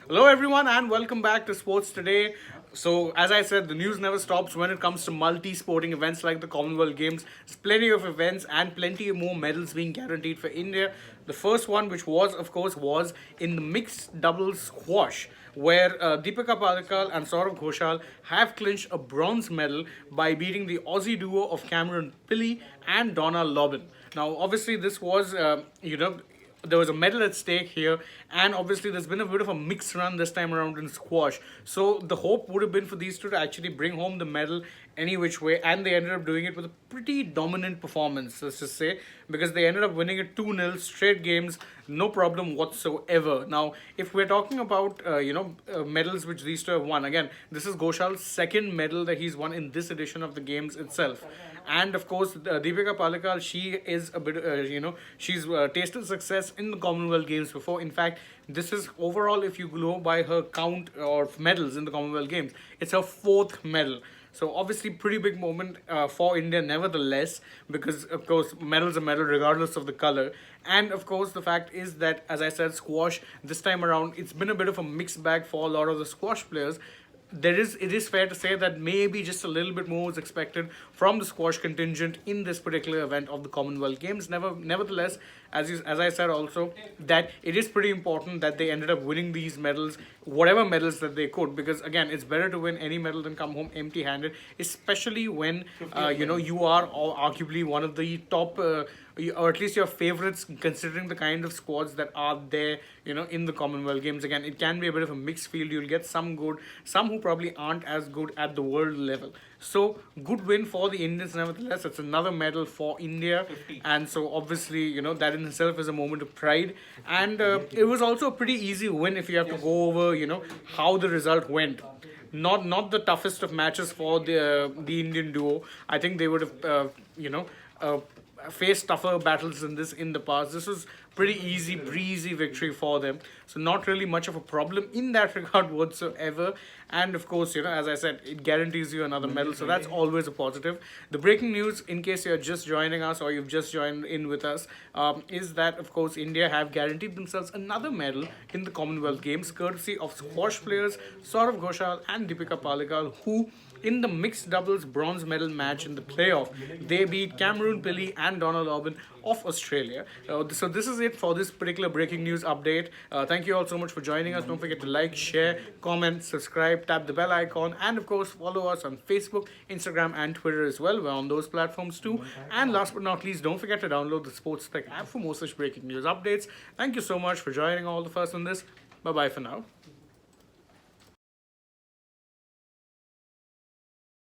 Hello, everyone, and welcome back to Sports Today. So, as I said, the news never stops when it comes to multi sporting events like the Commonwealth Games. There's plenty of events and plenty more medals being guaranteed for India. The first one, which was, of course, was in the mixed doubles squash, where Deepika Pallikal and Saurav Ghoshal have clinched a bronze medal by beating the Aussie duo of Cameron Pilley and Donna Lobban. Now, obviously, this was, there was a medal at stake here, and obviously there's been a bit of a mixed run this time around in squash. So the hope would have been for these two to actually bring home the medal any which way, and they ended up doing it with a pretty dominant performance, let's just say, because they ended up winning it 2-0 straight games, no problem whatsoever. Now, if we're talking about medals which these two have won, again, this is Goshal's second medal that he's won in this edition of the games itself. And of course, Deepika Pallikal, she is a bit, she's tasted success in the Commonwealth Games before. In fact, this is overall, if you go by her count of medals in the Commonwealth Games, it's her fourth medal. So obviously, pretty big moment for India, nevertheless, because of course, medal's a medal regardless of the color. And of course, the fact is that, as I said, squash this time around, it's been a bit of a mixed bag for a lot of the squash players. It is fair to say that maybe just a little bit more was expected from the squash contingent in this particular event of the Commonwealth Games. Nevertheless, as I said also, that it is pretty important that they ended up winning these medals, whatever medals that they could, because again, it's better to win any medal than come home empty-handed, especially when you are arguably one of the top. Or at least your favorites, considering the kind of squads that are there, in the Commonwealth Games. Again, it can be a bit of a mixed field. You'll get some good, some who probably aren't as good at the world level. So, good win for the Indians, nevertheless. It's another medal for India. And so, obviously, that in itself is a moment of pride. And it was also a pretty easy win if you have to go over, how the result went. Not the toughest of matches for the Indian duo. I think they would have, faced tougher battles than this in the past. This was pretty easy, breezy victory for them. So not really much of a problem in that regard whatsoever. And of course, as I said, it guarantees you another medal. So that's always a positive. The breaking news, in case you're just joining us or you've just joined in with us, is that of course India have guaranteed themselves another medal in the Commonwealth Games, courtesy of squash players Saurav Ghoshal and Deepika Pallikal, who in the mixed doubles bronze medal match in the playoff, they beat Cameron Pilley and Donna Lobban of Australia. So this is it for this particular breaking news update. Thank you all so much for joining us. Don't forget to like, share, comment, subscribe, tap the bell icon, and of course follow us on Facebook, Instagram, and Twitter as well. We're on those platforms too. And last but not least, don't forget to download the Sports Tech app for more such breaking news updates. Thank you so much for joining all of us on this. Bye bye for now.